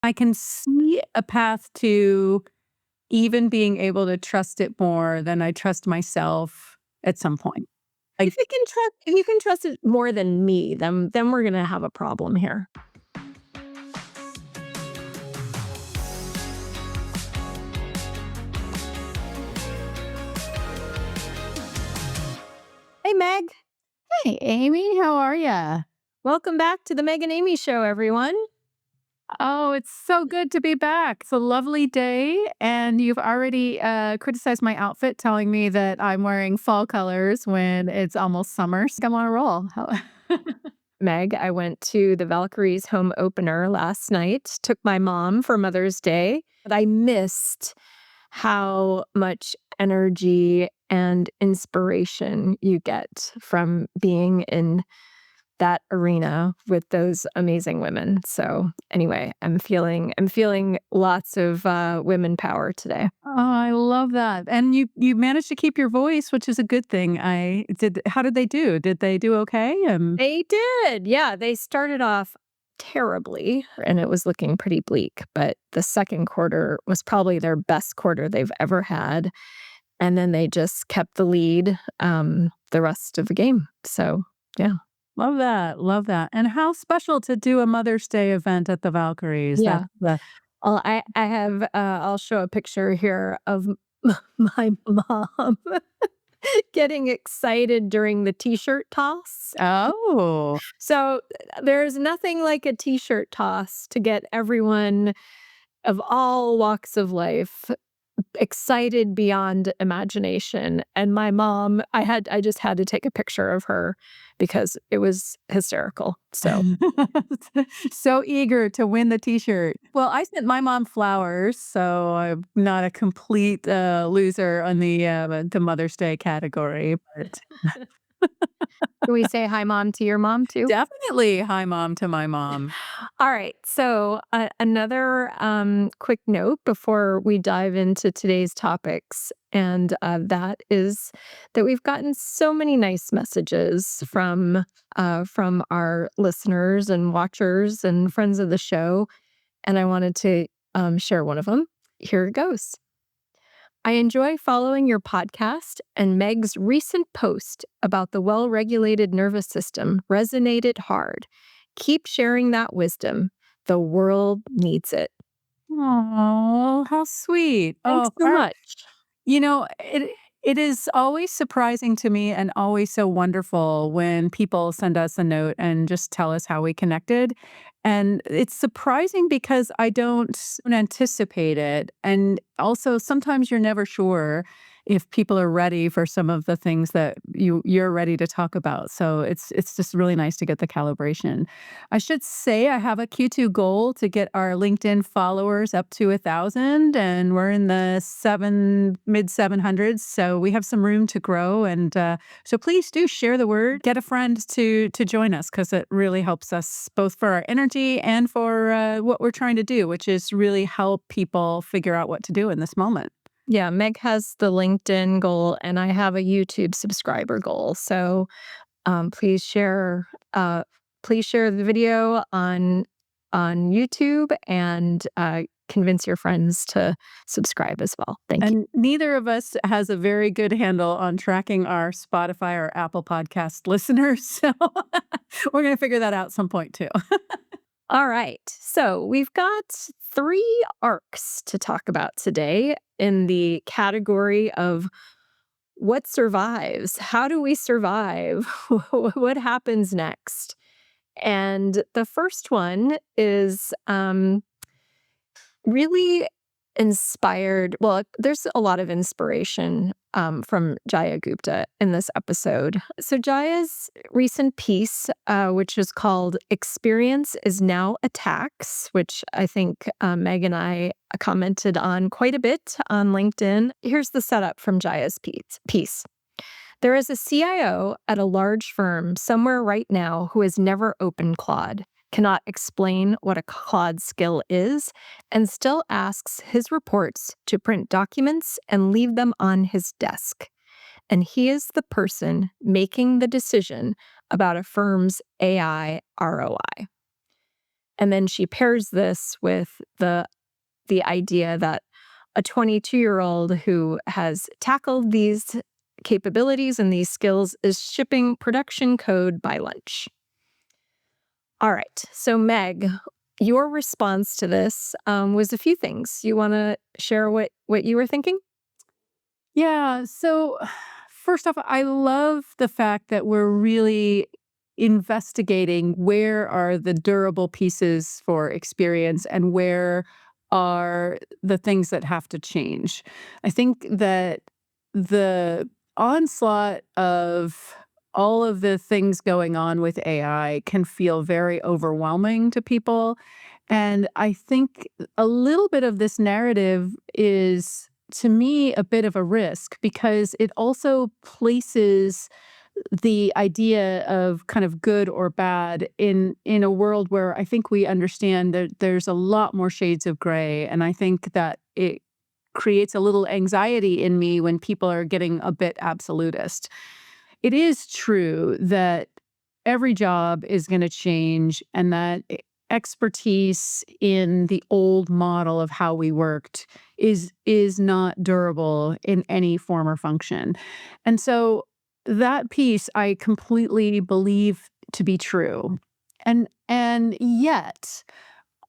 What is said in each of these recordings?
I can see a path to even being able to trust it more than I trust myself at some point. Like, If you can trust it more than me, then we're gonna have a problem here. Hey, Meg. hey, Amy, how are ya? Welcome back to the Meg and Amy Show, everyone. Oh, it's so good to be back. It's a lovely day, and you've already criticized my outfit, telling me that I'm wearing fall colors when it's almost summer. So I'm on a roll. Meg, I went to the Valkyries home opener last night, took my mom for Mother's Day, but I missed how much energy and inspiration you get from being in that arena with those amazing women. So anyway, I'm feeling lots of women power today. Oh, I love that. And you managed to keep your voice, which is a good thing. I did. How did they do? Did they do okay? They did. Yeah, they started off terribly and it was looking pretty bleak, but the second quarter was probably their best quarter they've ever had. And then they just kept the lead the rest of the game. So, yeah. Love that. Love that. And how special to do a Mother's Day event at the Valkyries. Yeah. That's the Well, I have I'll show a picture here of my mom getting excited during the t-shirt toss. oh. So there's nothing like a t-shirt toss to get everyone of all walks of life excited beyond imagination. And my mom, I just had to take a picture of her because it was hysterical. So So eager to win the T-shirt. Well, I sent my mom flowers, so I'm not a complete loser on the Mother's Day category, but can we say hi, mom, to your mom too? definitely hi, mom, to my mom. All right. So, another quick note before we dive into today's topics, and that is that we've gotten so many nice messages from our listeners and watchers and friends of the show, and I wanted to share one of them. Here it goes. I enjoy following your podcast, and Meg's recent post about the well regulated nervous system resonated hard. Keep sharing that wisdom. The world needs it. Oh, how sweet. Thanks Oh, so much. it is always surprising to me and always so wonderful when people send us a note and just tell us how we connected. And it's surprising because I don't anticipate it. And also sometimes you're never sure if people are ready for some of the things that you're ready to talk about. So it's just really nice to get the calibration. I should say I have a Q2 goal to get our LinkedIn followers up to 1,000, and we're in the mid 700s. So we have some room to grow, and so please do share the word. Get a friend to join us because it really helps us both for our energy and for what we're trying to do, which is really help people figure out what to do in this moment. Yeah, Meg has the LinkedIn goal, and I have a YouTube subscriber goal. So please share. Please share the video on YouTube and convince your friends to subscribe as well. Thank you. And neither of us has a very good handle on tracking our Spotify or Apple Podcast listeners. So we're going to figure that out some point too. All right. So we've got 3 arcs to talk about today in the category of what survives? How do we survive? What happens next? And the first one is really inspired. Well, there's a lot of inspiration from Jaya Gupta in this episode. So, Jaya's recent piece, which is called Experience is Now a Tax, which I think Meg and I commented on quite a bit on LinkedIn. Here's the setup from Jaya's piece. There is a CIO at a large firm somewhere right now who has never opened Claude, cannot explain what a Claude skill is, and still asks his reports to print documents and leave them on his desk. And he is the person making the decision about a firm's AI ROI. And then she pairs this with the idea that a 22-year-old who has tackled these capabilities and these skills is shipping production code by lunch. All right. So, Meg, your response to this was a few things. You want to share what you were thinking? Yeah. So, first off, I love the fact that we're really investigating where are the durable pieces for experience and where are the things that have to change. I think that the onslaught of all of the things going on with AI can feel very overwhelming to people. And I think a little bit of this narrative is, to me, a bit of a risk because it also places the idea of kind of good or bad in a world where I think we understand that there's a lot more shades of gray. And I think that it creates a little anxiety in me when people are getting a bit absolutist. It is true that every job is going to change and that expertise in the old model of how we worked is not durable in any form or function. And so that piece I completely believe to be true. And yet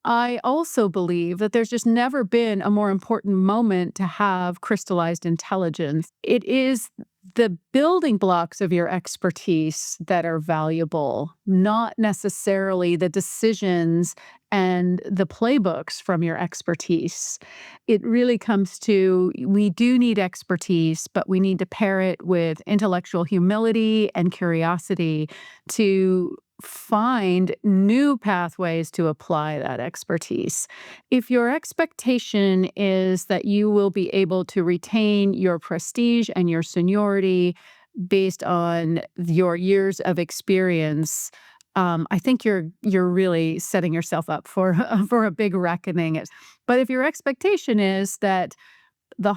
I also believe that there's just never been a more important moment to have crystallized intelligence. It is the building blocks of your expertise that are valuable, not necessarily the decisions and the playbooks from your expertise. It really comes to we do need expertise, but we need to pair it with intellectual humility and curiosity to find new pathways to apply that expertise. If your expectation is that you will be able to retain your prestige and your seniority based on your years of experience, I think you're really setting yourself up for for a big reckoning. But if your expectation is that the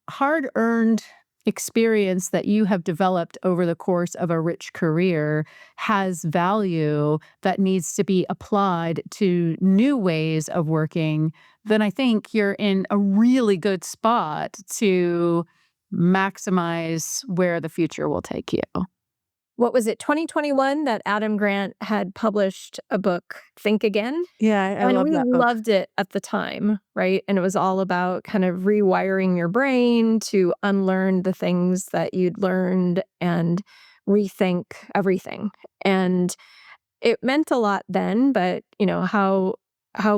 hard-earned experience that you have developed over the course of a rich career has value that needs to be applied to new ways of working, then I think you're in a really good spot to maximize where the future will take you. What was it, 2021, that Adam Grant had published a book, Think Again? Yeah, I And love we that book. loved it at the time, right? And it was all about kind of rewiring your brain to unlearn the things that you'd learned and rethink everything. And it meant a lot then, but how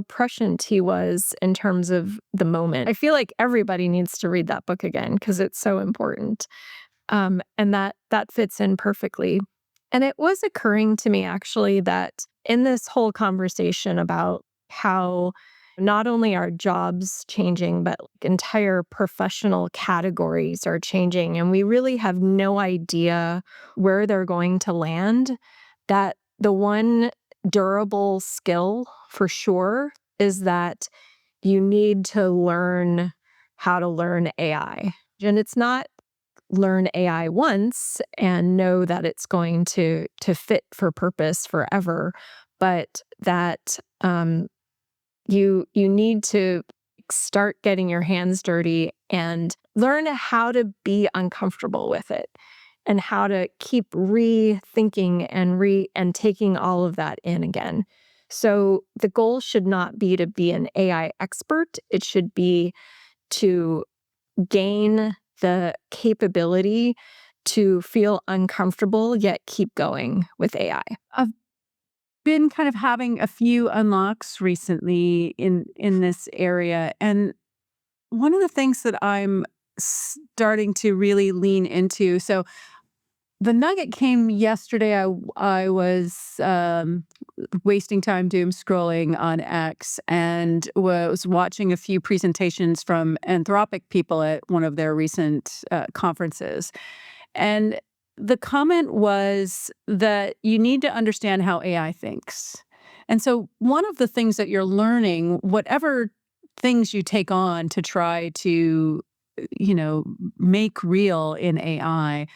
prescient he was in terms of the moment. I feel like everybody needs to read that book again because it's so important. And that fits in perfectly. And it was occurring to me actually that in this whole conversation about how not only are jobs changing, but like entire professional categories are changing, and we really have no idea where they're going to land, that the one durable skill for sure is that you need to learn how to learn AI. And it's not learn AI once and know that it's going to fit for purpose forever, but that you need to start getting your hands dirty and learn how to be uncomfortable with it and how to keep rethinking and taking all of that in again. So the goal should not be to be an AI expert. It should be to gain the capability to feel uncomfortable yet keep going with AI. I've been kind of having a few unlocks recently in this area, and one of the things that I'm starting to really lean into, so the nugget came yesterday. I was wasting time doom scrolling on X and was watching a few presentations from Anthropic people at one of their recent conferences. And the comment was that you need to understand how AI thinks. And so one of the things that you're learning, whatever things you take on to try to, make real in AI,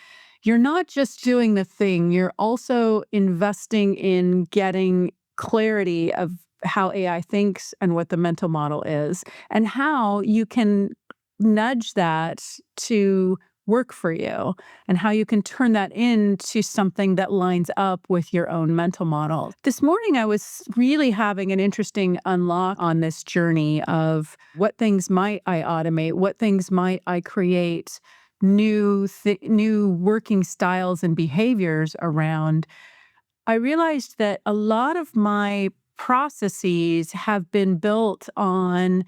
you're not just doing the thing, you're also investing in getting clarity of how AI thinks and what the mental model is, and how you can nudge that to work for you, and how you can turn that into something that lines up with your own mental model. This morning, I was really having an interesting unlock on this journey of what things might I automate, what things might I create new working styles and behaviors around. I realized that a lot of my processes have been built on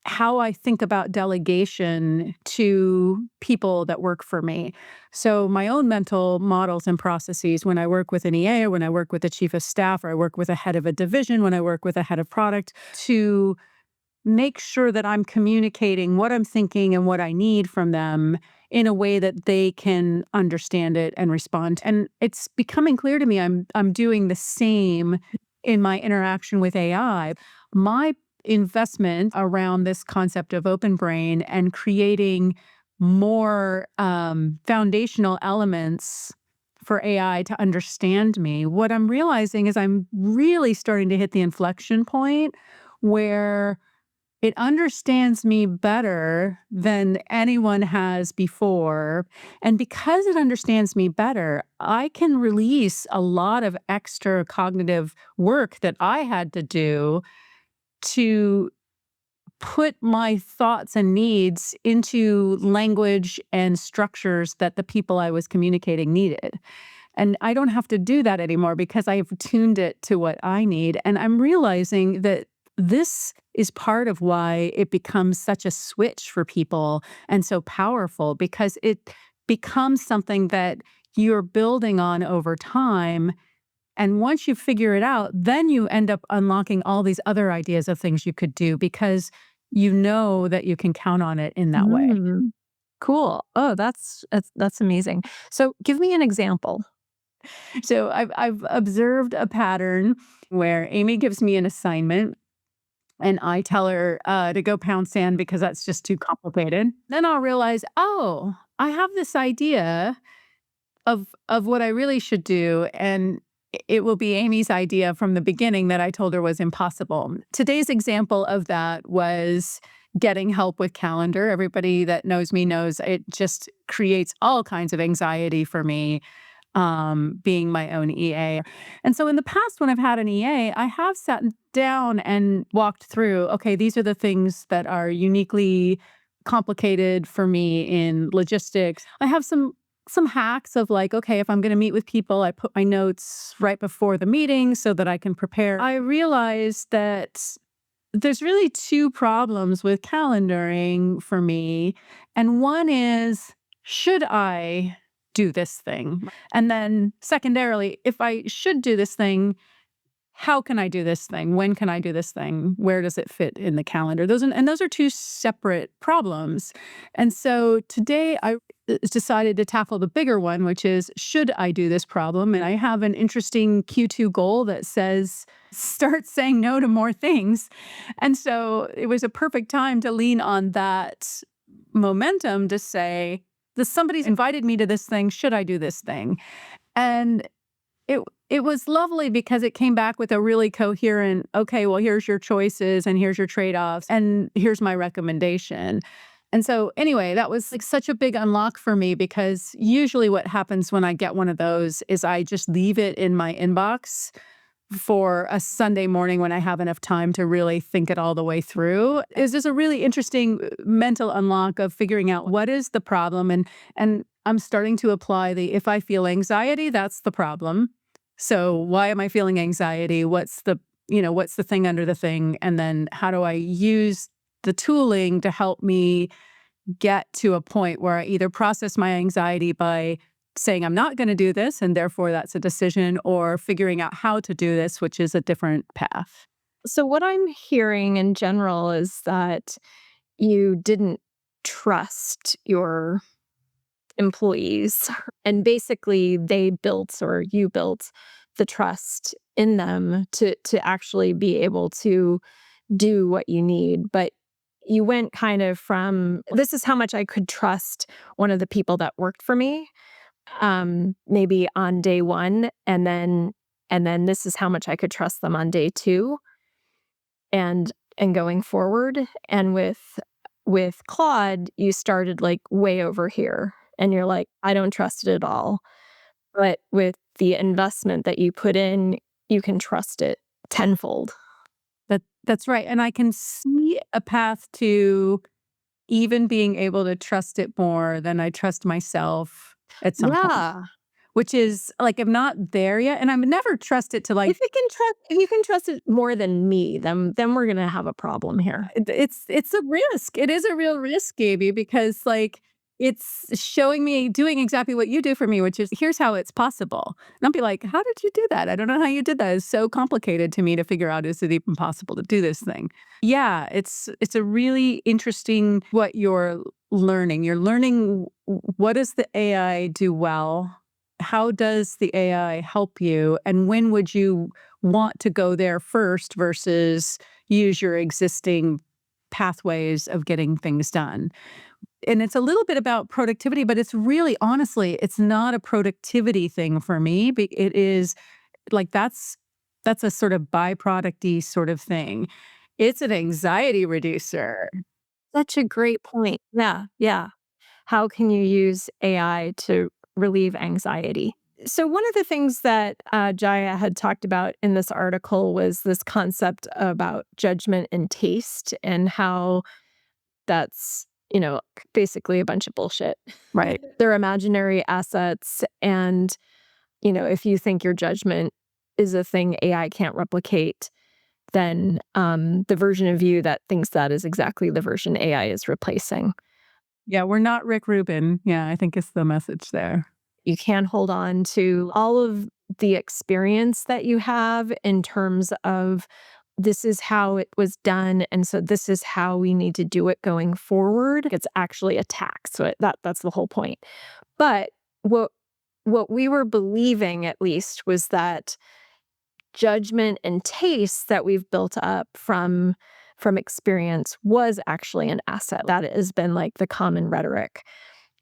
how I think about delegation to people that work for me. So, my own mental models and processes when I work with an EA, or when I work with a chief of staff, or I work with a head of a division, when I work with a head of product, to make sure that I'm communicating what I'm thinking and what I need from them in a way that they can understand it and respond. And it's becoming clear to me I'm doing the same in my interaction with AI. My investment around this concept of open brain and creating more foundational elements for AI to understand me, what I'm realizing is I'm really starting to hit the inflection point where it understands me better than anyone has before. And because it understands me better, I can release a lot of extra cognitive work that I had to do to put my thoughts and needs into language and structures that the people I was communicating needed. And I don't have to do that anymore because I've tuned it to what I need. And I'm realizing that this is part of why it becomes such a switch for people and so powerful, because it becomes something that you're building on over time. And once you figure it out, then you end up unlocking all these other ideas of things you could do because you know that you can count on it in that way. Mm, cool. Oh, that's amazing. So give me an example. So I've observed a pattern where Amy gives me an assignment and I tell her to go pound sand because that's just too complicated. Then I'll realize, oh, I have this idea of what I really should do, and it will be Amy's idea from the beginning that I told her was impossible. Today's example of that was getting help with calendar. Everybody that knows me knows it just creates all kinds of anxiety for me, being my own EA. And so in the past, when I've had an EA, I have sat down and walked through, okay, these are the things that are uniquely complicated for me in logistics. I have some hacks of like, okay, if I'm going to meet with people, I put my notes right before the meeting so that I can prepare. I realized that there's really two problems with calendaring for me. And one is, should I do this thing? And then secondarily, if I should do this thing, how can I do this thing? When can I do this thing? Where does it fit in the calendar? Those are two separate problems. And so today I decided to tackle the bigger one, which is, should I do this problem? And I have an interesting Q2 goal that says, start saying no to more things. And so it was a perfect time to lean on that momentum to say, somebody's invited me to this thing. Should I do this thing? And it was lovely because it came back with a really coherent, okay, well, here's your choices and here's your trade-offs and here's my recommendation. And so anyway, that was like such a big unlock for me because usually what happens when I get one of those is I just leave it in my inbox for a Sunday morning when I have enough time to really think it all the way through. It's just a really interesting mental unlock of figuring out what is the problem. And I'm starting to apply if I feel anxiety, that's the problem. So why am I feeling anxiety? What's the thing under the thing? And then how do I use the tooling to help me get to a point where I either process my anxiety by saying I'm not going to do this, and therefore that's a decision, or figuring out how to do this, which is a different path. So what I'm hearing in general is that you didn't trust your employees, and basically they built, or you built, the trust in them to actually be able to do what you need. But you went kind of from, this is how much I could trust one of the people that worked for me, maybe on day one, and then and then this is how much I could trust them on day 2 and going forward. And with Claude, you started like way over here and you're like, I don't trust it at all. But with the investment that you put in, you can trust it tenfold. That's right, and I can see a path to even being able to trust it more than I trust myself at some point, Yeah. which is, like, I'm not there yet, and I've never trusted to, like, If you can trust it more than me, then we're gonna have a problem here. it's a risk. It is a real risk, Gaby, because, like, it's showing me doing exactly what you do for me, which is, "Here's how it's possible." And I'll be like, "How did you do that? I don't know how you did that. It's so complicated to me to figure out, is it even possible to do this thing?" Yeah, it's a really interesting what you're learning. You're learning what does the AI do well? How does the AI help you? And when would you want to go there first versus use your existing pathways of getting things done. And it's a little bit about productivity, but it's really honestly, it's not a productivity thing for me. It is like that's a sort of byproducty sort of thing. It's an anxiety reducer. Such a great point. Yeah, yeah. How can you use AI to relieve anxiety? So, one of the things that Jaya had talked about in this article was this concept about judgment and taste, and how that's, basically a bunch of bullshit. Right. They're imaginary assets. And, if you think your judgment is a thing AI can't replicate, then the version of you that thinks that is exactly the version AI is replacing. Yeah, we're not Rick Rubin. Yeah, I think it's the message there. You can hold on to all of the experience that you have in terms of this is how it was done, and so this is how we need to do it going forward. It's actually a tax. So that's the whole point. But what we were believing, at least, was that judgment and taste that we've built up from experience was actually an asset. That has been like the common rhetoric.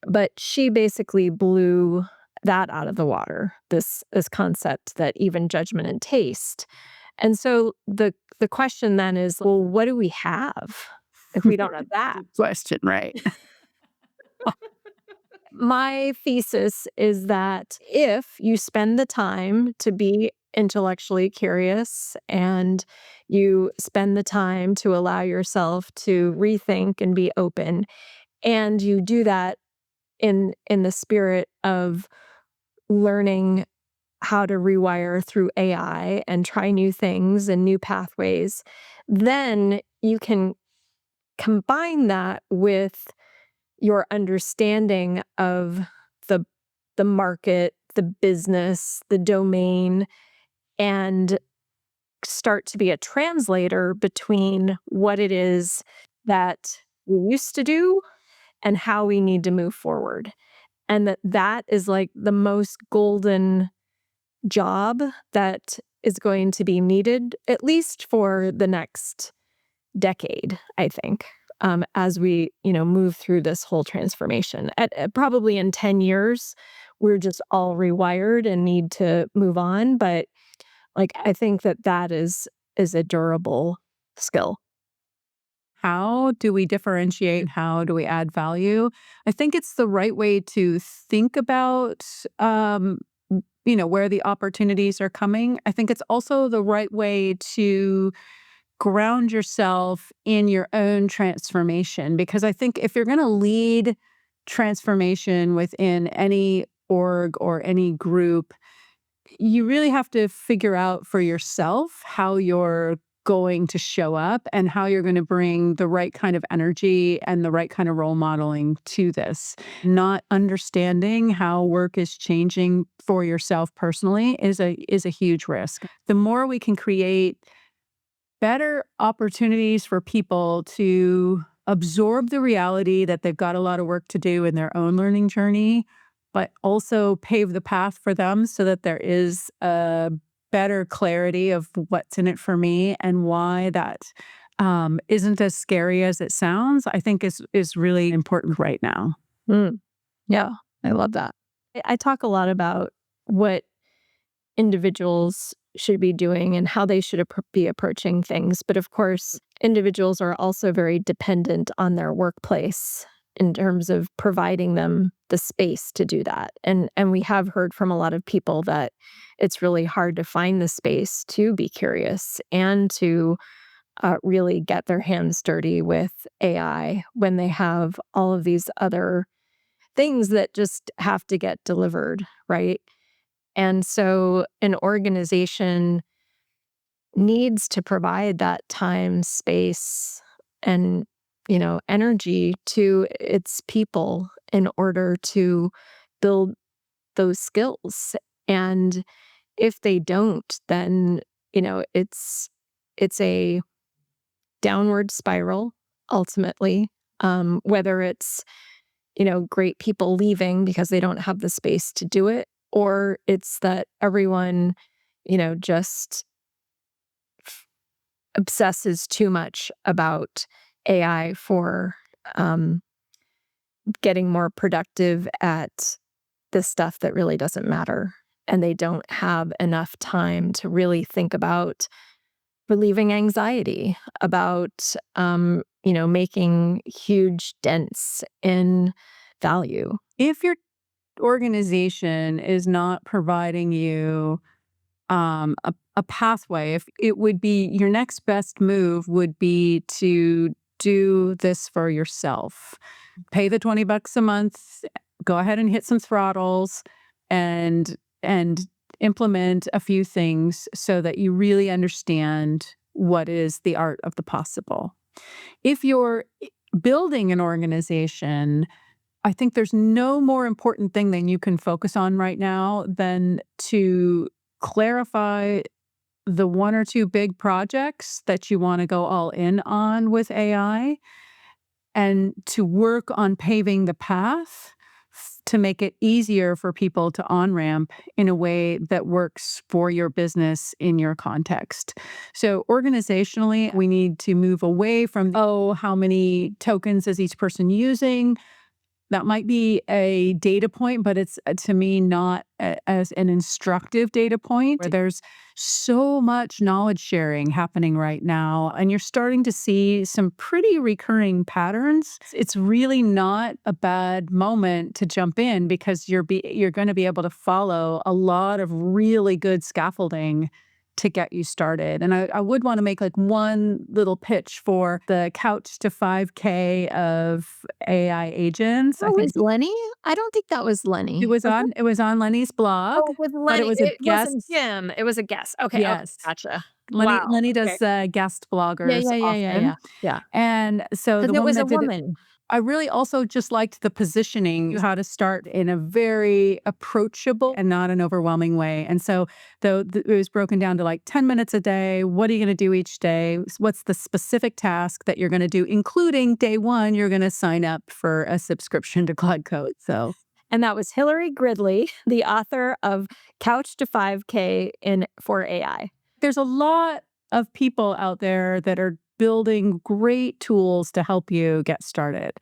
But she basically blew that out of the water, this concept that even judgment and taste. And so the question then is, well, what do we have if we don't have that? Good question, right? My thesis is that if you spend the time to be intellectually curious and you spend the time to allow yourself to rethink and be open, and you do that in the spirit of learning how to rewire through AI and try new things and new pathways, then you can combine that with your understanding of the the market, the business, the domain, and start to be a translator between what it is that we used to do and how we need to move forward. And that is like the most golden job that is going to be needed, at least for the next decade, I think, as we, move through this whole transformation. Probably in 10 years, we're just all rewired and need to move on. But like, I think that is a durable skill. How do we differentiate? How do we add value? I think it's the right way to think about, where the opportunities are coming. I think it's also the right way to ground yourself in your own transformation, because I think if you're going to lead transformation within any org or any group, you really have to figure out for yourself how you're going to show up and how you're going to bring the right kind of energy and the right kind of role modeling to this. Not understanding how work is changing for yourself personally is a huge risk. The more we can create better opportunities for people to absorb the reality that they've got a lot of work to do in their own learning journey, but also pave the path for them so that there is a better clarity of what's in it for me and why that isn't as scary as it sounds, I think is really important right now. Mm, yeah, I love that. I talk a lot about what individuals should be doing and how they should be approaching things. But of course, individuals are also very dependent on their workplace in terms of providing them the space to do that. And we have heard from a lot of people that it's really hard to find the space to be curious and to really get their hands dirty with AI when they have all of these other things that just have to get delivered, right? And so an organization needs to provide that time, space, and, energy to its people in order to build those skills. And if they don't, then, it's a downward spiral ultimately. Whether it's, great people leaving because they don't have the space to do it, or it's that everyone, just obsesses too much about AI for um, getting more productive at the stuff that really doesn't matter. And they don't have enough time to really think about relieving anxiety, about, making huge dents in value. If your organization is not providing you a pathway, if it would be your next best move would be to do this for yourself. Pay the $20 a month, go ahead and hit some throttles and implement a few things so that you really understand what is the art of the possible. If you're building an organization, I think there's no more important thing than you can focus on right now than to clarify the one or two big projects that you want to go all in on with AI and to work on paving the path to make it easier for people to on-ramp in a way that works for your business in your context. So organizationally, we need to move away from, oh, how many tokens is each person using? That might be a data point, but it's, to me, not as an instructive data point. Where there's so much knowledge sharing happening right now, and you're starting to see some pretty recurring patterns. It's really not a bad moment to jump in because you're going to be able to follow a lot of really good scaffolding to get you started. And I would want to make like one little pitch for the couch to 5K of AI agents. I Oh, think was Lenny? I don't think that was Lenny. Was it? it was on Lenny's blog, Oh, with but it Lenny. was a It wasn't guest. him. It was a guest. Okay, okay, Yes. gotcha. Lenny Wow, Lenny okay. does guest Yeah, bloggers yeah, yeah, yeah, often. yeah, yeah. And so 'Cause the it woman was a that did it, woman. I really also just liked the positioning, how to start in a very approachable and not an overwhelming way. And so it was broken down to like 10 minutes a day. What are you going to do each day? What's the specific task that you're going to do, including day one, you're going to sign up for a subscription to Cloud Code. So, And that was Hillary Gridley, the author of Couch to 5K for AI. there's a lot of people out there that are building great tools to help you get started.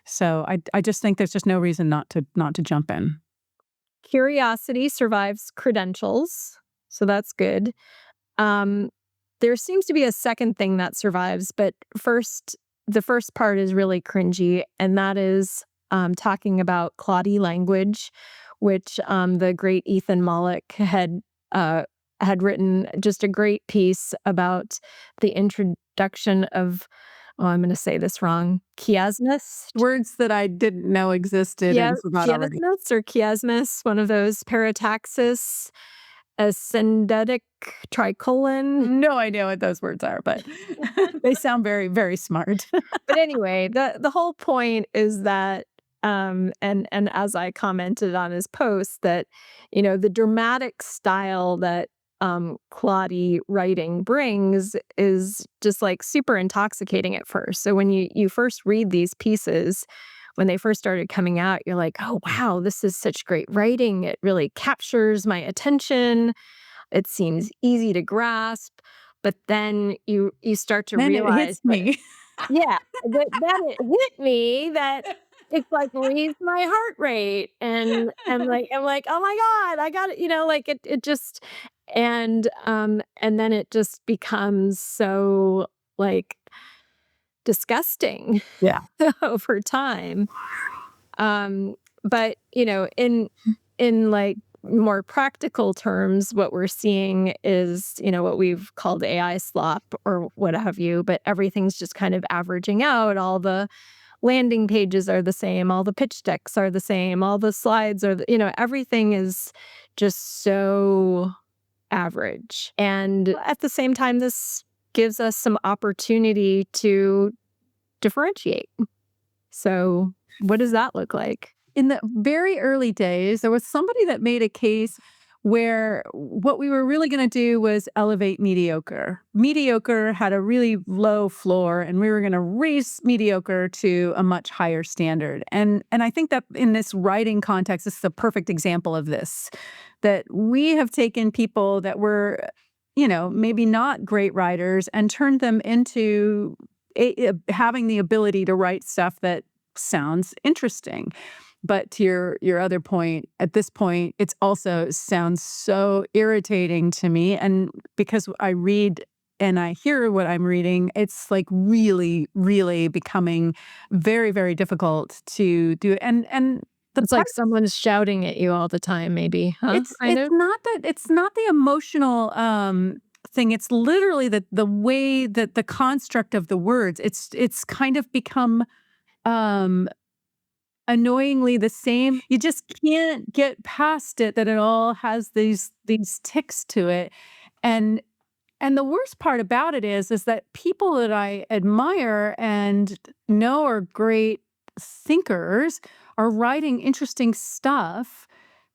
So I just think there's just no reason not to jump in. Curiosity survives credentials, so that's good. Um, there seems to be a second thing that survives, but the first part is really cringy, and that is talking about Claudie language, which the great Ethan Mollick had written just a great piece about the introduction of. Oh, I'm going to say this wrong. Chiasmus. Words that I didn't know existed and forgot already. Chiasmus or chiasmus, one of those parataxis, ascendetic tricolon. No idea what those words are, but they sound very, very smart. But anyway, the whole point is that, and as I commented on his post, that the dramatic style that Claudie writing brings is just like super intoxicating at first. So when you first read these pieces, when they first started coming out, you're like, oh wow, this is such great writing. It really captures my attention. It seems easy to grasp. But then you start to Then it realize hits that, me. yeah, that it hit me that it's like raised my heart rate, and I'm like, oh my God, I got it, like it just, and then it just becomes so like disgusting Yeah. over time. Um, but in like more practical terms, what we're seeing is, what we've called AI slop or what have you, but everything's just kind of averaging out. All the landing pages are the same, all the pitch decks are the same, all the slides are, everything is just so average. And at the same time, this gives us some opportunity to differentiate. So, what does that look like? In the very early days, there was somebody that made a case where what we were really going to do was elevate mediocre. Mediocre had a really low floor, and we were going to raise mediocre to a much higher standard. And I think that in this writing context, this is a perfect example of this. That we have taken people that were, maybe not great writers and turned them into having the ability to write stuff that sounds interesting. But to your other point, at this point, it's also sounds so irritating to me. And because I read and I hear what I'm reading, it's like really, really becoming very, very difficult to do. And the It's part like someone's shouting at you all the time, maybe, huh? it's Kind it's of? not that it's not the emotional thing. It's literally the way that the construct of the words. It's kind of become um annoyingly the same. You just can't get past it that it all has these ticks to it. And and the worst part about it is that people that I admire and know are great thinkers are writing interesting stuff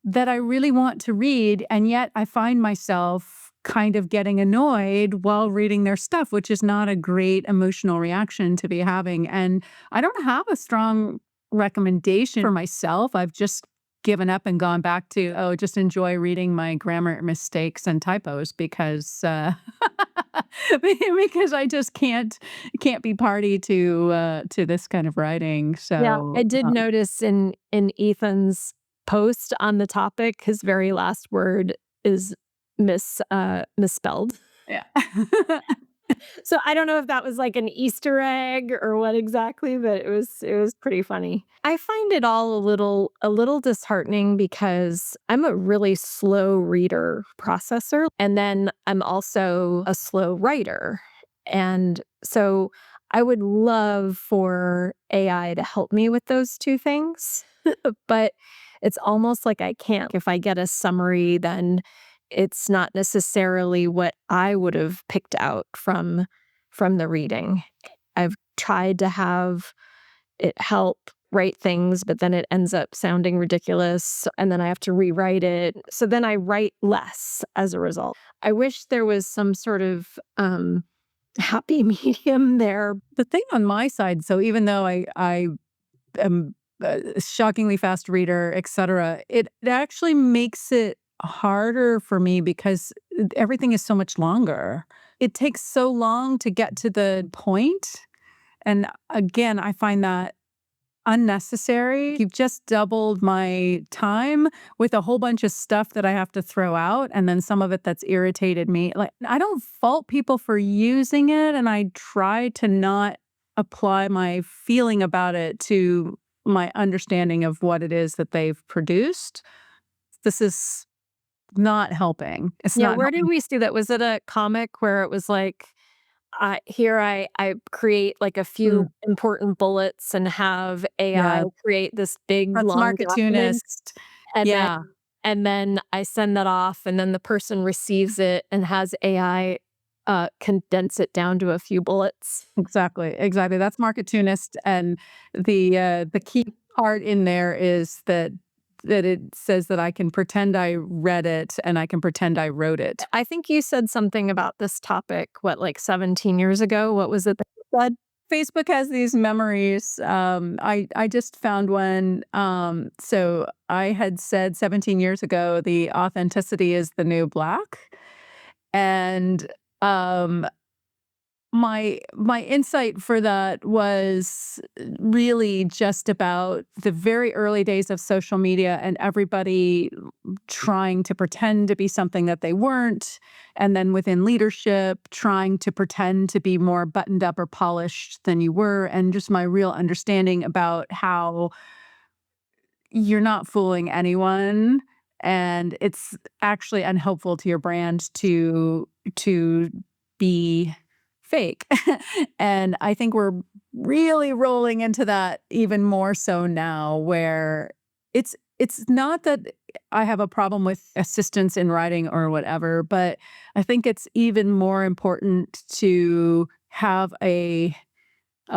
that I really want to read, and yet I find myself kind of getting annoyed while reading their stuff, which is not a great emotional reaction to be having. And I don't have a strong recommendation for myself. I've just given up and gone back to, oh, just enjoy reading my grammar mistakes and typos because because I just can't be party to this kind of writing. Yeah, I So did notice in Ethan's post on the topic, his very last word is misspelled. yeah. So I don't know if that was like an Easter egg or what exactly, but it was pretty funny. I find it all a little disheartening because I'm a really slow reader processor, and then I'm also a slow writer. And so I would love for AI to help me with those two things, but it's almost like I can't. If I get a summary, then it's not necessarily what I would have picked out from the reading. I've tried to have it help write things, but then it ends up sounding ridiculous, and then I have to rewrite it. So then I write less as a result. I wish there was some sort of happy medium there. The thing on my side, so even though I am a shockingly fast reader, etc., it actually makes it harder for me because everything is so much longer. It takes so long to get to the point, and again, I find that unnecessary. You've just doubled my time with a whole bunch of stuff that I have to throw out, and then some of it that's irritated me. Like, I don't fault people for using it, and I try to not apply my feeling about it to my understanding of what it is that they've produced. This is not helping. It's Yeah, not where did helping. we see that? Was it a comic where it was like, here I create like a few Mm, important bullets and have AI yeah, create this big that's long document, Marketunist. and then Yeah. and then I send that off, and then the person receives it and has AI condense it down to a few bullets. Exactly, exactly. That's Marketunist, and the key part in there is that it says that I can pretend I read it and I can pretend I wrote it. I think you said something about this topic, what, like 17 years ago? What was it that you said? Facebook has these memories. I just found one. So I had said 17 years ago, the authenticity is the new black, and um, my insight for that was really just about the very early days of social media and everybody trying to pretend to be something that they weren't, and then within leadership, trying to pretend to be more buttoned up or polished than you were, and just my real understanding about how you're not fooling anyone, and it's actually unhelpful to your brand to be fake. And I think we're really rolling into that even more so now where it's not that I have a problem with assistance in writing or whatever, but I think it's even more important to have a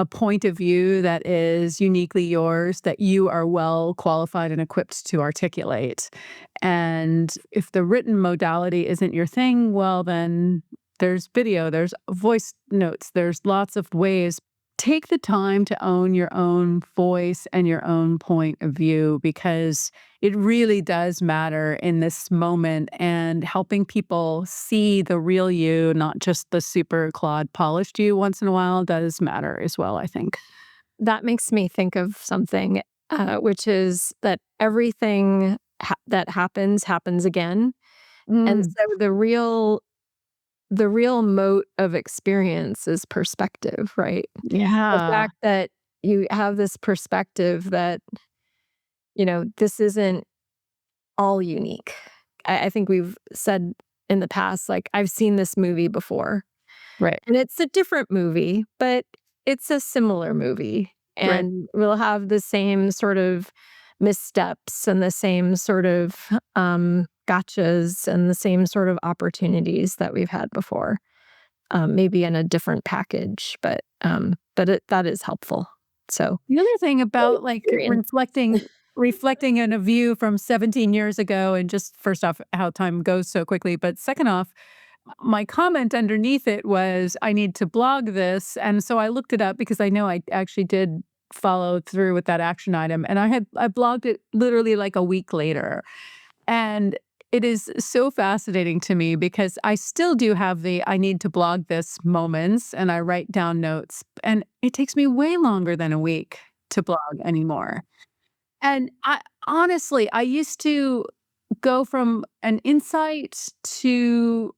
point of view that is uniquely yours, that you are well qualified and equipped to articulate. And if the written modality isn't your thing, well, then there's video, there's voice notes, there's lots of ways. Take the time to own your own voice and your own point of view because it really does matter in this moment and helping people see the real you, not just the super Claude polished you once in a while does matter as well, I think. That makes me think of something, which is that everything that happens again. And Mm, so the real moat of experience is perspective, right? The yeah, fact that you have this perspective that, this isn't all unique. I think we've said in the past, like, I've seen this movie before. right, And it's a different movie, but it's a similar movie, right. and we'll have the same sort of missteps and the same sort of, gotchas and the same sort of opportunities that we've had before, maybe in a different package, but that is helpful. So, The other thing great about, like, experience. reflecting on a view from 17 years ago and just first off, how time goes so quickly, but second off, my comment underneath it was, "I need to blog this," and so I looked it up because I know I actually did follow through with that action item, and I blogged it literally, like, a week later, and it is so fascinating to me because I still do have the "I need to blog this" moments, and I write down notes, and it takes me way longer than a week to blog anymore. And I honestly, I used to go from an insight to,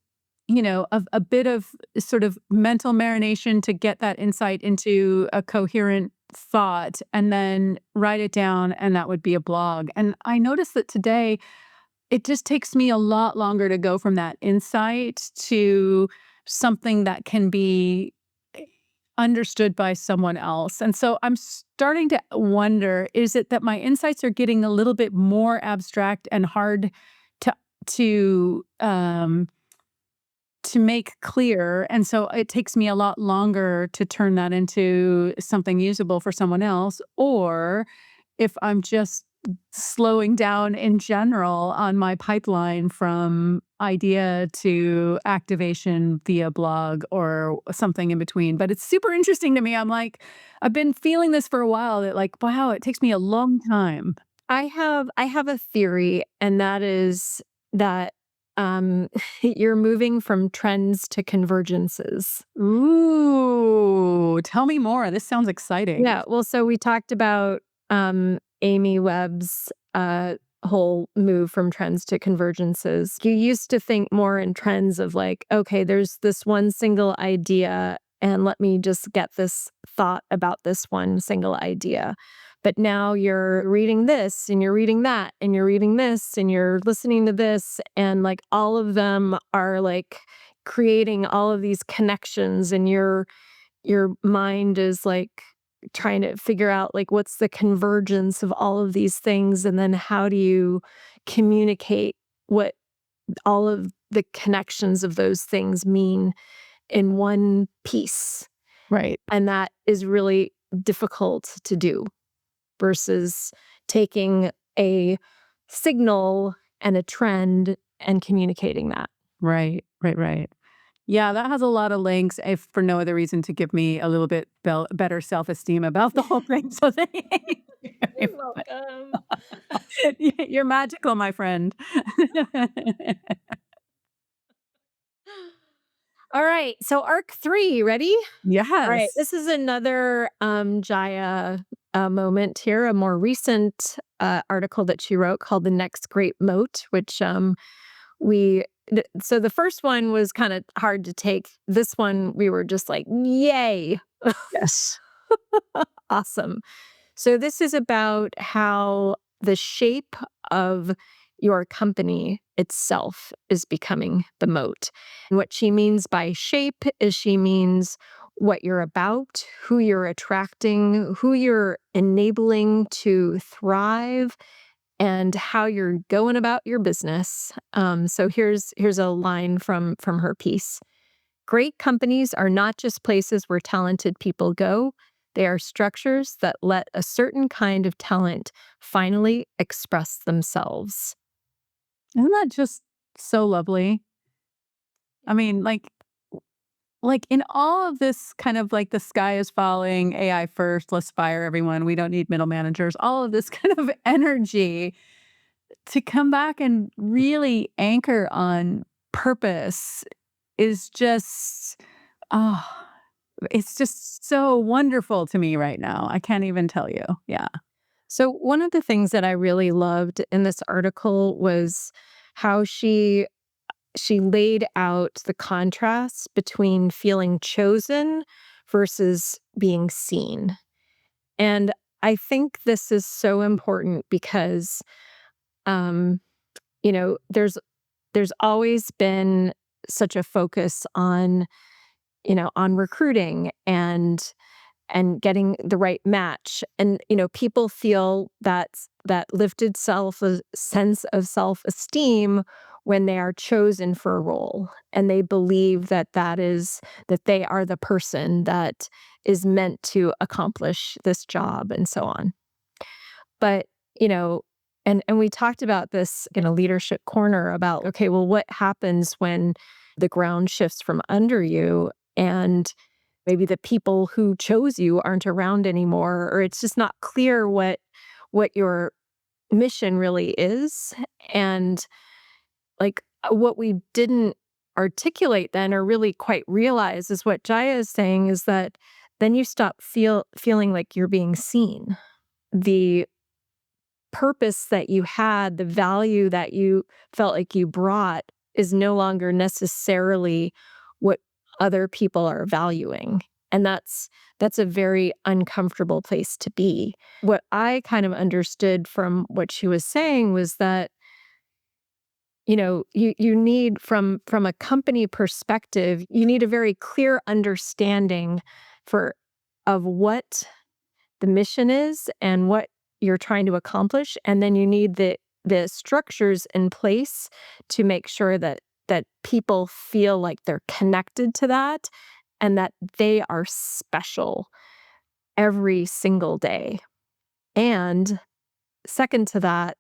a bit of sort of mental marination to get that insight into a coherent thought and then write it down, and that would be a blog. And I noticed that today it just takes me a lot longer to go from that insight to something that can be understood by someone else. And so I'm starting to wonder, is it that my insights are getting a little bit more abstract and hard to to um to make clear, and so it takes me a lot longer to turn that into something usable for someone else, or if I'm just slowing down in general on my pipeline from idea to activation via blog or something in between. But it's super interesting to me. I'm like, I've been feeling this for a while that like, wow, it takes me a long time. I have a theory, and that is that, you're moving from trends to convergences. Ooh, tell me more. This sounds exciting. Yeah, well, so we talked about, Amy Webb's, whole move from trends to convergences. You used to think more in trends of like, "Okay, there's this one single idea, and let me just get this thought about this one single idea." But now you're reading this, and you're reading that, and you're reading this, and you're listening to this, and, like, all of them are, like, creating all of these connections, and your mind is like trying to figure out like what's the convergence of all of these things, and then how do you communicate what all of the connections of those things mean in one piece. Right. And that is really difficult to do versus taking a signal and a trend and communicating that. Right. Right. Right. Yeah, that has a lot of links, if for no other reason to give me a little bit better self-esteem about the whole thing. So thank you very You're much. welcome. You're magical, my friend. All right. So arc 3, ready? All right. Yes. This is another Jaya moment here, a more recent article that she wrote called The Next Great Moat, which so the first one was kind of hard to take. This one, we were just like, yay, Yes. awesome. So this is about how the shape of your company itself is becoming the moat. And what she means by shape is she means what you're about, who you're attracting, who you're enabling to thrive, and how you're going about your business. So here's a line from her piece. Great companies are not just places where talented people go. They are structures that let a certain kind of talent finally express themselves. Isn't that just so lovely? I mean, like in all of this kind of like the sky is falling, AI first, let's fire everyone. We don't need middle managers. All of this kind of energy to come back and really anchor on purpose is just, oh, it's just so wonderful to me right now. I can't even tell you. Yeah. So, one of the things that I really loved in this article was how she laid out the contrast between feeling chosen versus being seen. And I think this is so important because um there's always been such a focus on, on recruiting and getting the right match. And, people feel that lifted sense of self-esteem when they are chosen for a role and they believe that they are the person that is meant to accomplish this job and so on. But, you know, and we talked about this in a leadership corner about, okay, well, what happens when the ground shifts from under you and maybe the people who chose you aren't around anymore, or it's just not clear what your mission really is. And what we didn't articulate then or really quite realize is what Jaya is saying is that then you stop feeling like you're being seen. The purpose that you had, the value that you felt like you brought is no longer necessarily what other people are valuing. And that's a very uncomfortable place to be. What I kind of understood from what she was saying was that, you need from a company perspective, you need a very clear understanding for of what the mission is and what you're trying to accomplish, and then you need the structures in place to make sure that people feel like they're connected to that and that they are special every single day. And second to that,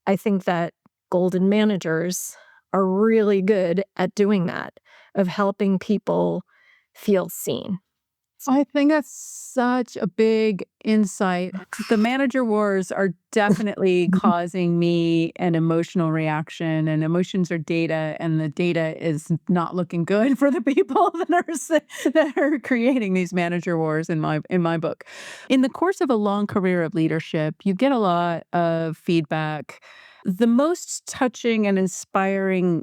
I think that golden managers are really good at doing that, of helping people feel seen. I think that's such a big insight. The manager wars are definitely causing me an emotional reaction, and emotions are data, and the data is not looking good for the people that are creating these manager wars in my book. In the course of a long career of leadership, you get a lot of feedback. The most touching and inspiring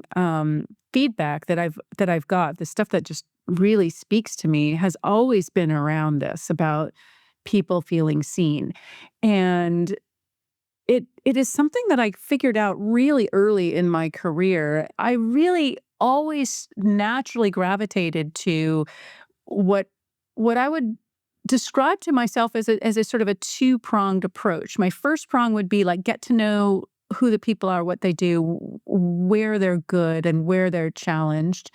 feedback that I've got, the stuff that just really speaks to me has always been around this about people feeling seen. And it is something that I figured out really early in my career. I really always naturally gravitated to what what I would describe to myself as a sort of a two-pronged approach. My first prong would be like get to know who the people are, what they do, where they're good and where they're challenged,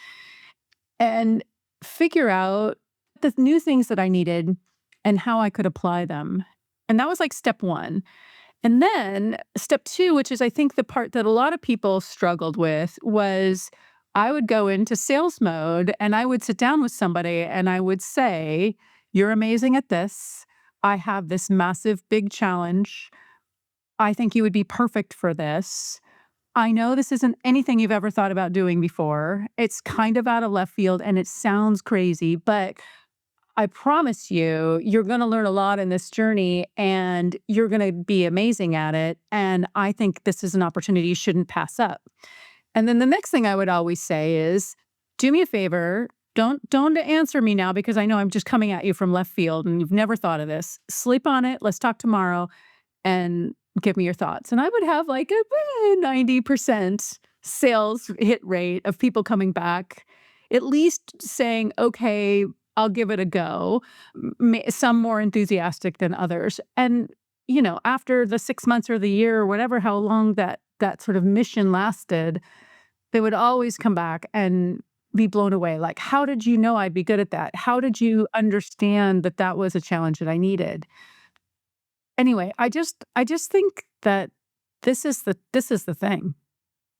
and figure out the new things that I needed and how I could apply them. And that was like step 1. And then step 2, which is I think the part that a lot of people struggled with, was I would go into sales mode and I would sit down with somebody and I would say, "You're amazing at this. I have this massive big challenge. I think you would be perfect for this. I know this isn't anything you've ever thought about doing before. It's kind of out of left field and it sounds crazy, but I promise you, you're going to learn a lot in this journey and you're going to be amazing at it. And I think this is an opportunity you shouldn't pass up. And then the next thing I would always say is, do me a favor. Don't answer me now because I know I'm just coming at you from left field and you've never thought of this. Sleep on it. Let's talk tomorrow and give me your thoughts. And I would have like a 90% sales hit rate of people coming back, at least saying, okay, I'll give it a go. Some more enthusiastic than others. And, after the 6 months or the year or whatever, how long that sort of mission lasted, they would always come back and be blown away. Like, how did you know I'd be good at that? How did you understand that that was a challenge that I needed? Anyway, I just think that this is the thing,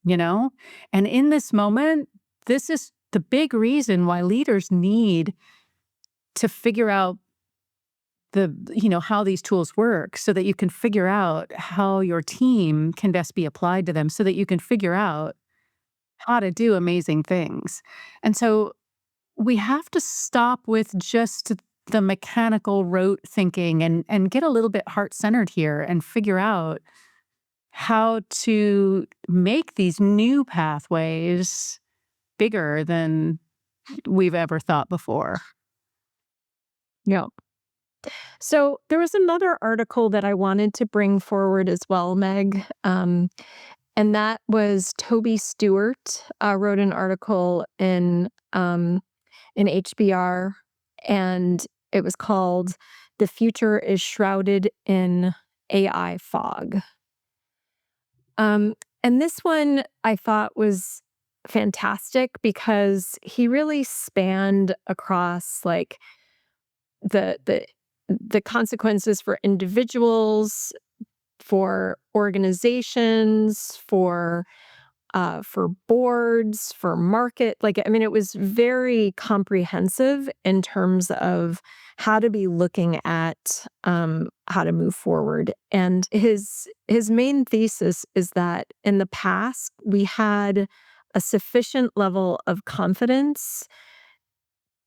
you know? And in this moment, this is the big reason why leaders need to figure out how these tools work so that you can figure out how your team can best be applied to them so that you can figure out how to do amazing things. And so we have to stop with just the mechanical rote thinking and get a little bit heart-centered here and figure out how to make these new pathways bigger than we've ever thought before. Yeah. So there was another article that I wanted to bring forward as well, Meg. And that was Toby Stewart wrote an article in HBR, and it was called "The Future is Shrouded in AI Fog." And this one I thought was fantastic because he really spanned across like the the the consequences for individuals, for organizations, for boards, for market. Like, I mean, it was very comprehensive in terms of how to be looking at how to move forward. And his main thesis is that in the past we had a sufficient level of confidence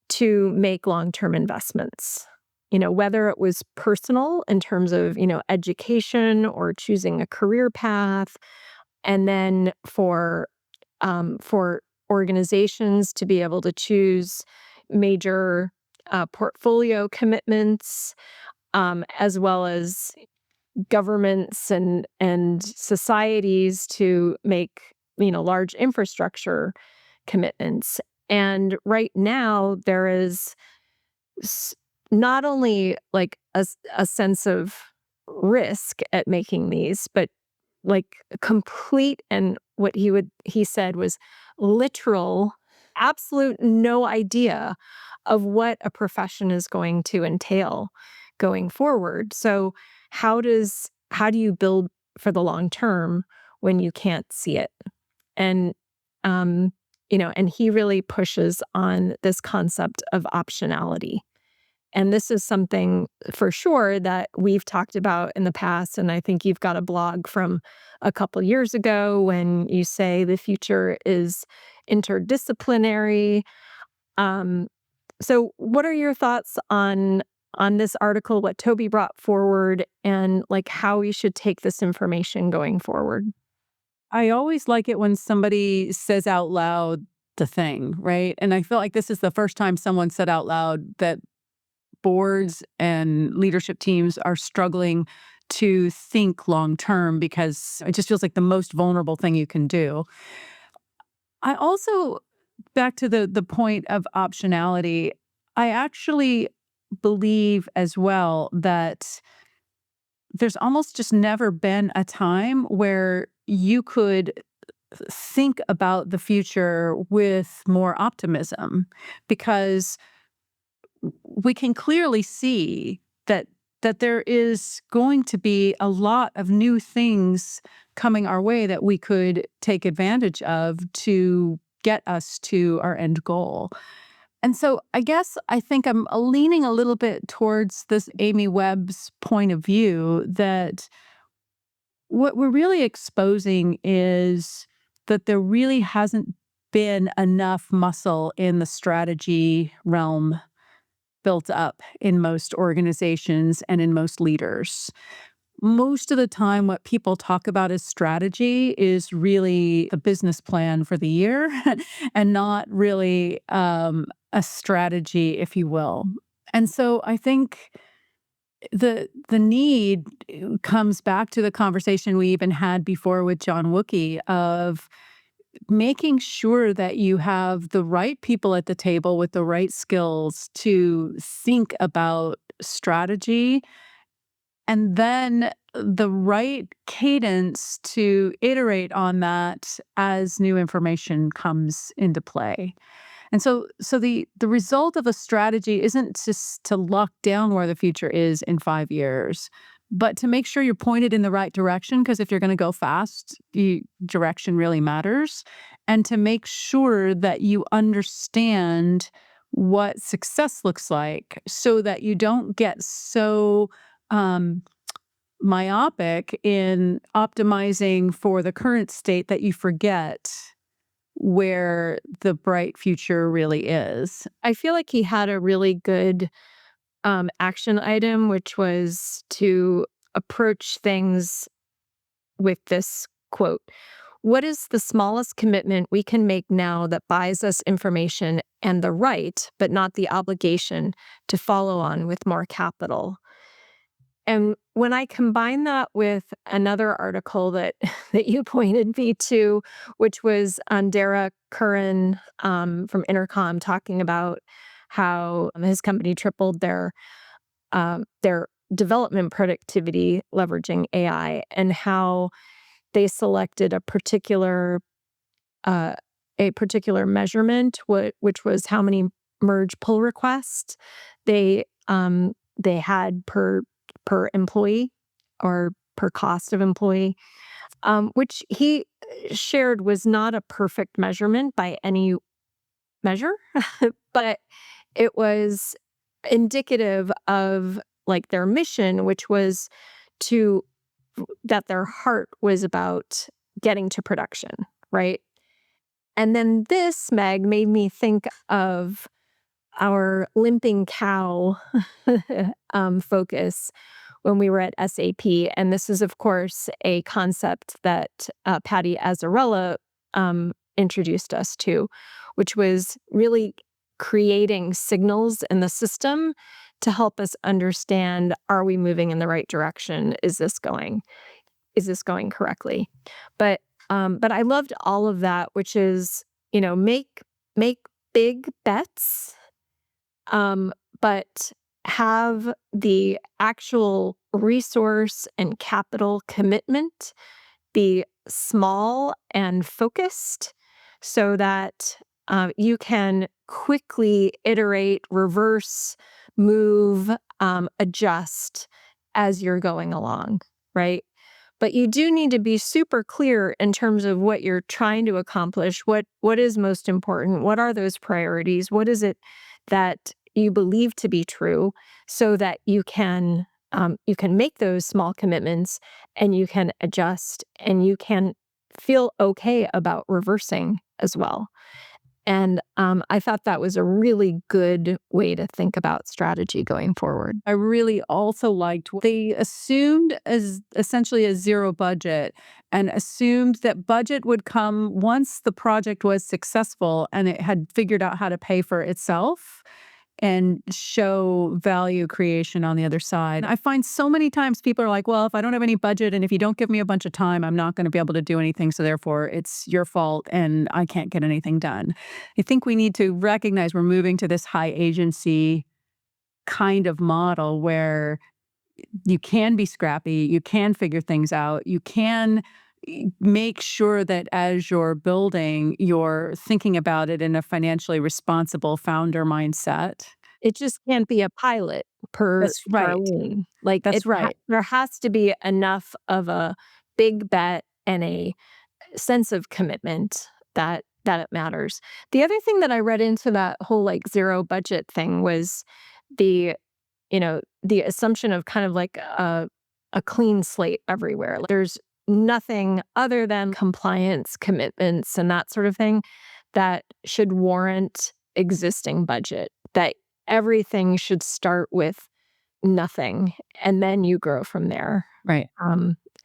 to make long-term investments. Whether it was personal in terms of, education or choosing a career path, and then for organizations to be able to choose major portfolio commitments, as well as governments and societies to make large infrastructure commitments. And right now there is s- not only like a sense of risk at making these, but like complete, and what he said was literal, absolute no idea of what a profession is going to entail going forward. So how do you build for the long term when you can't see it? And and he really pushes on this concept of optionality. And this is something for sure that we've talked about in the past. And I think you've got a blog from a couple years ago when you say the future is interdisciplinary. Um, so what are your thoughts on this article, what Toby brought forward, and like how we should take this information going forward? I always like it when somebody says out loud the thing, right? And I feel like this is the first time someone said out loud that boards and leadership teams are struggling to think long term because it just feels like the most vulnerable thing you can do. I also, back to the point of optionality, I actually believe as well that there's almost just never been a time where you could think about the future with more optimism because we can clearly see that there is going to be a lot of new things coming our way that we could take advantage of to get us to our end goal. And so I guess I think I'm leaning a little bit towards this Amy Webb's point of view that what we're really exposing is that there really hasn't been enough muscle in the strategy realm built up in most organizations and in most leaders. Most of the time, what people talk about as strategy is really the business plan for the year and not really a strategy, if you will. And so I think the need comes back to the conversation we even had before with John Wookie of making sure that you have the right people at the table with the right skills to think about strategy and then the right cadence to iterate on that as new information comes into play. And so the result of a strategy isn't just to lock down where the future is in 5 years, but to make sure you're pointed in the right direction, because if you're gonna go fast, the direction really matters, and to make sure that you understand what success looks like so that you don't get so, um, myopic in optimizing for the current state that you forget where the bright future really is. I feel like he had a really good action item, which was to approach things with this quote: "What is the smallest commitment we can make now that buys us information and the right, but not the obligation, to follow on with more capital?" And when I combine that with another article that that you pointed me to, which was Dara Curran from Intercom talking about how his company tripled their development productivity leveraging AI, and how they selected uh, a particular measurement, which was how many merge pull requests they had per employee or per cost of employee, which he shared was not a perfect measurement by any measure, but it was indicative of like their mission, which was to that their heart was about getting to production, right? And then this, Meg, made me think of our limping cow focus when we were at SAP. And this is, of course, a concept that Patty Azzarella introduced us to, which was really creating signals in the system to help us understand, are we moving in the right direction? Is this going correctly? But I loved all of that, which is, make big bets, but have the actual resource and capital commitment be small and focused so that you can quickly iterate, reverse, move, adjust as you're going along, right? But you do need to be super clear in terms of what you're trying to accomplish, what is most important, what are those priorities, what is it that you believe to be true, so that you can make those small commitments and you can adjust and you can feel okay about reversing as well. And I thought that was a really good way to think about strategy going forward. I really also liked they assumed as essentially a zero budget and assumed that budget would come once the project was successful and it had figured out how to pay for itself and show value creation on the other side. I find so many times people are like, well, if I don't have any budget and if you don't give me a bunch of time, I'm not going to be able to do anything. So therefore, it's your fault and I can't get anything done. I think we need to recognize we're moving to this high agency kind of model where you can be scrappy, you can figure things out, you can make sure that as you're building, you're thinking about it in a financially responsible founder mindset. It just can't be a pilot per That's right. lean. Like That's right. there has to be enough of a big bet and a sense of commitment that it matters. The other thing that I read into that whole like zero budget thing was the the assumption of kind of like a clean slate everywhere. Like, there's nothing other than compliance commitments and that sort of thing that should warrant existing budget, that everything should start with nothing and then you grow from there. Right.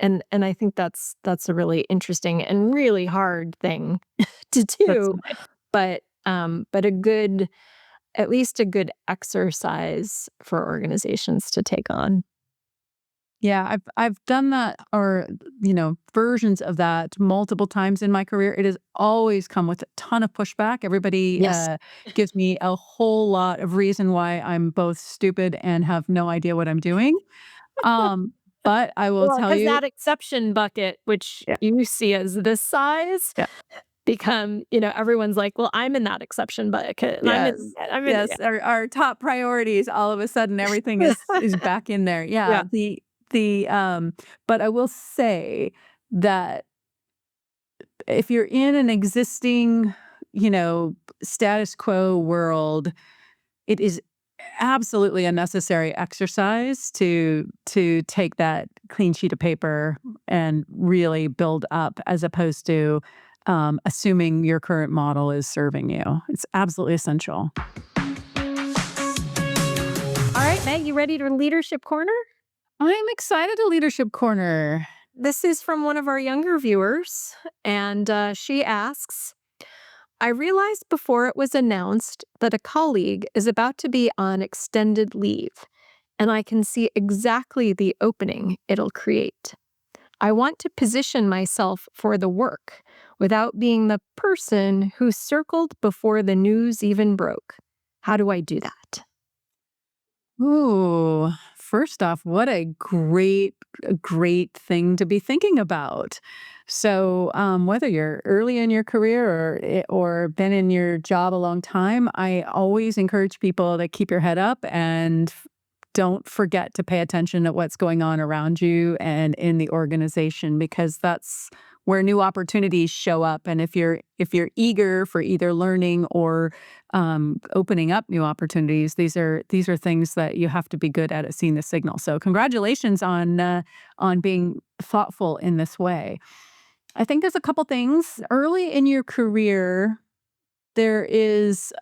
And I think that's a really interesting and really hard thing to That's do, but a good, at least a good exercise for organizations to take on. Yeah, I've done that or, versions of that multiple times in my career. It has always come with a ton of pushback. Everybody, Yes. gives me a whole lot of reason why I'm both stupid and have no idea what I'm doing. Um, but I will Well, tell because you. that exception bucket, which Yeah, you see as this size, yeah. everyone's like, "Well, I'm in that exception bucket, and Yes. I'm in." Yeah. Yes, our top priorities, all of a sudden, everything is back in there. Yeah, Yeah. but I will say that if you're in an existing, you know, status quo world, it is absolutely a necessary exercise to take that clean sheet of paper and really build up as opposed to, assuming your current model is serving you. It's absolutely essential. All right, Meg, you ready to leadership corner? I'm excited to Leadership Corner. This is from one of our younger viewers, and she asks, I realized before it was announced that a colleague is about to be on extended leave, and I can see exactly the opening it'll create. I want to position myself for the work without being the person who circled before the news even broke. How do I do that? Ooh, first off, what a great thing to be thinking about. So, whether you're early in your career or been in your job a long time, I always encourage people to keep your head up and don't forget to pay attention to what's going on around you and in the organization because that's where new opportunities show up. And if you're eager for either learning or opening up new opportunities, these are things that you have to be good at seeing the signal. So congratulations on being thoughtful in this way. I think there's a couple things early in your career. There is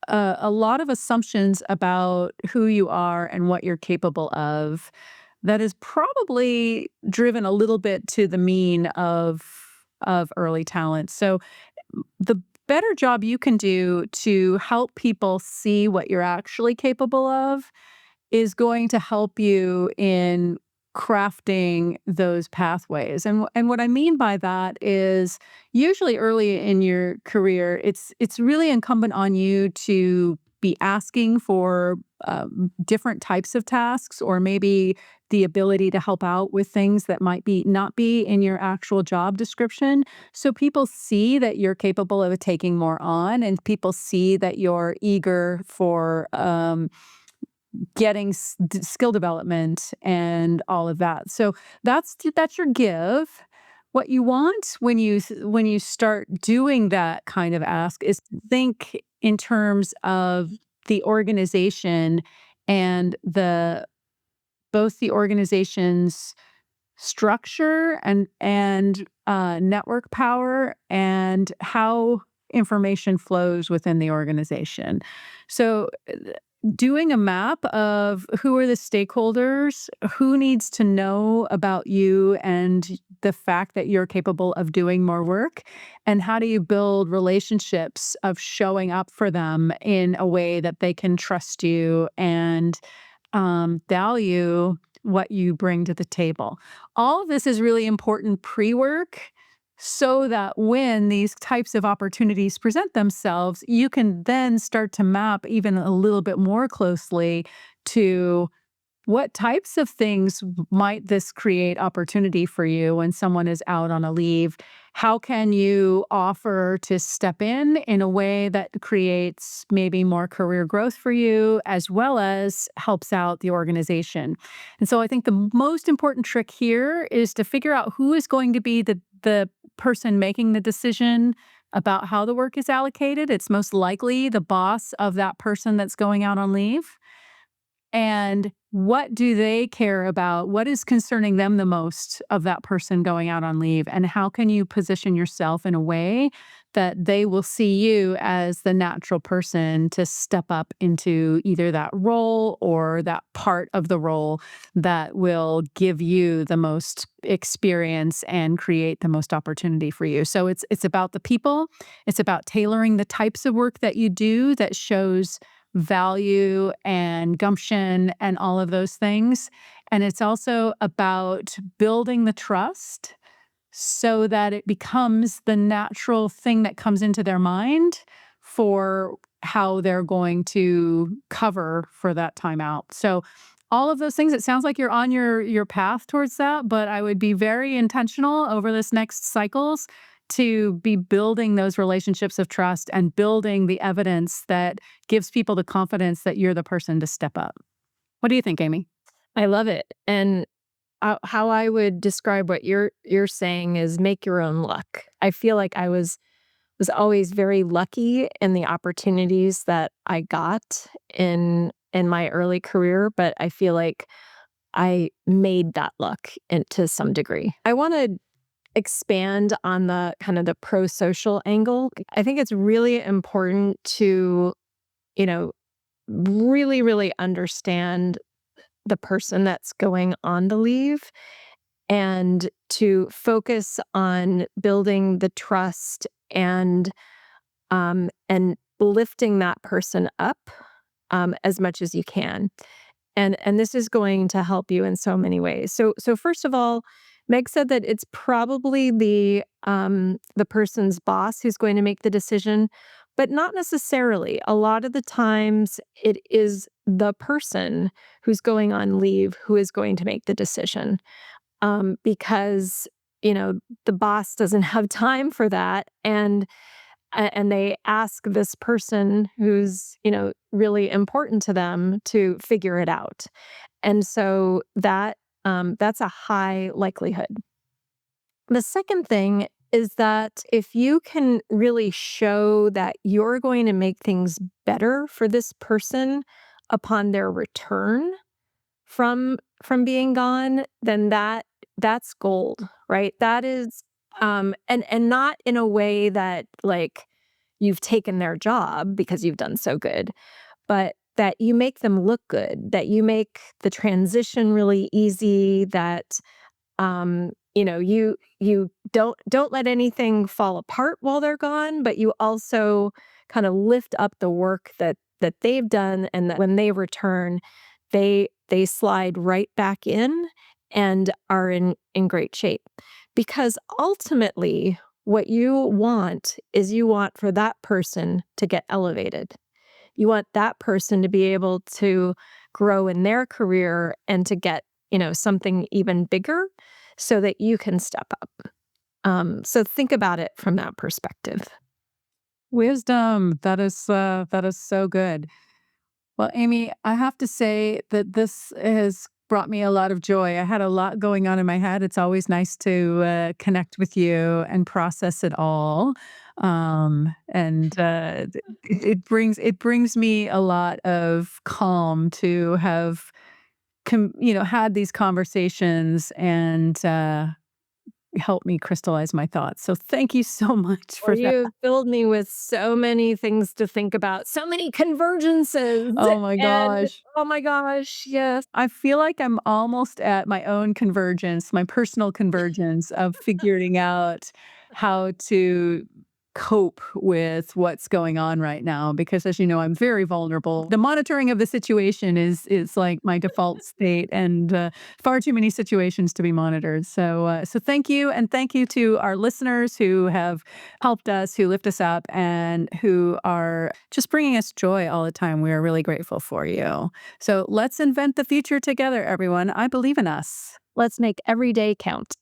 a lot of assumptions about who you are and what you're capable of that is probably driven a little bit to the mean of early talent. So the better job you can do to help people see what you're actually capable of is going to help you in crafting those pathways. And what I mean by that is usually early in your career, it's really incumbent on you to be asking for different types of tasks or maybe the ability to help out with things that might be not be in your actual job description. So people see that you're capable of taking more on and people see that you're eager for getting skill development and all of that. So that's your give. What you want when you start doing that kind of ask is to think in terms of the organization and the both the organization's structure and network power and how information flows within the organization. So doing a map of who are the stakeholders, who needs to know about you and the fact that you're capable of doing more work, and how do you build relationships of showing up for them in a way that they can trust you and value what you bring to the table. All of this is really important pre-work so that when these types of opportunities present themselves, you can then start to map even a little bit more closely to what types of things might this create opportunity for you when someone is out on a leave? How can you offer to step in a way that creates maybe more career growth for you as well as helps out the organization? And so I think the most important trick here is to figure out who is going to be the person making the decision about how the work is allocated. It's most likely the boss of that person that's going out on leave. and what do they care about? What is concerning them the most of that person going out on leave? And how can you position yourself in a way that they will see you as the natural person to step up into either that role or that part of the role that will give you the most experience and create the most opportunity for you. So it's about the people. It's about tailoring the types of work that you do that shows value and gumption and all of those things. And it's also about building the trust so that it becomes the natural thing that comes into their mind for how they're going to cover for that time out. So all of those things, it sounds like you're on your path towards that, but I would be very intentional over this next cycles to be building those relationships of trust and building the evidence that gives people the confidence that you're the person to step up. What do you think, Amy? I love it. And how I would describe what you're saying is make your own luck. I feel like I was always very lucky in the opportunities that I got in my early career, but I feel like I made that luck to some degree. I want to expand on the kind of the pro-social angle. I think it's really important to, you know, really, really understand the person that's going on the leave and to focus on building the trust and lifting that person up as much as you can. And this is going to help you in so many ways. So first of all, Meg said that it's probably the person's boss who's going to make the decision, but not necessarily. A lot of the times it is the person who's going on leave who is going to make the decision, because the boss doesn't have time for that, and they ask this person who's really important to them to figure it out. And so that's a high likelihood. The second thing is that if you can really show that you're going to make things better for this person upon their return from being gone, then that's gold, right? That is and not in a way that like you've taken their job because you've done so good, but that you make them look good, that you make the transition really easy, that you don't let anything fall apart while they're gone, but you also kind of lift up the work that they've done, and that when they return, they slide right back in and are in great shape. Because ultimately, what you want is you want for that person to get elevated. You want that person to be able to grow in their career and to get, something even bigger so that you can step up. So think about it from that perspective. Wisdom. That is so good. Well, Amy, I have to say that this has brought me a lot of joy. I had a lot going on in my head. It's always nice to connect with you and process it all. And it brings me a lot of calm to have had these conversations and help me crystallize my thoughts. So thank you so much Or for that. you filled me with so many things to think about, so many convergences. Oh my And gosh. oh my gosh, yes. I feel like I'm almost at my own convergence, my personal convergence of figuring out how to cope with what's going on right now because as you know, I'm very vulnerable. The monitoring of the situation is like my default state and far too many situations to be monitored. So thank you, and thank you to our listeners who have helped us, who lift us up, and who are just bringing us joy all the time. We are really grateful for you. So let's invent the future together, everyone. I believe in us. Let's make every day count.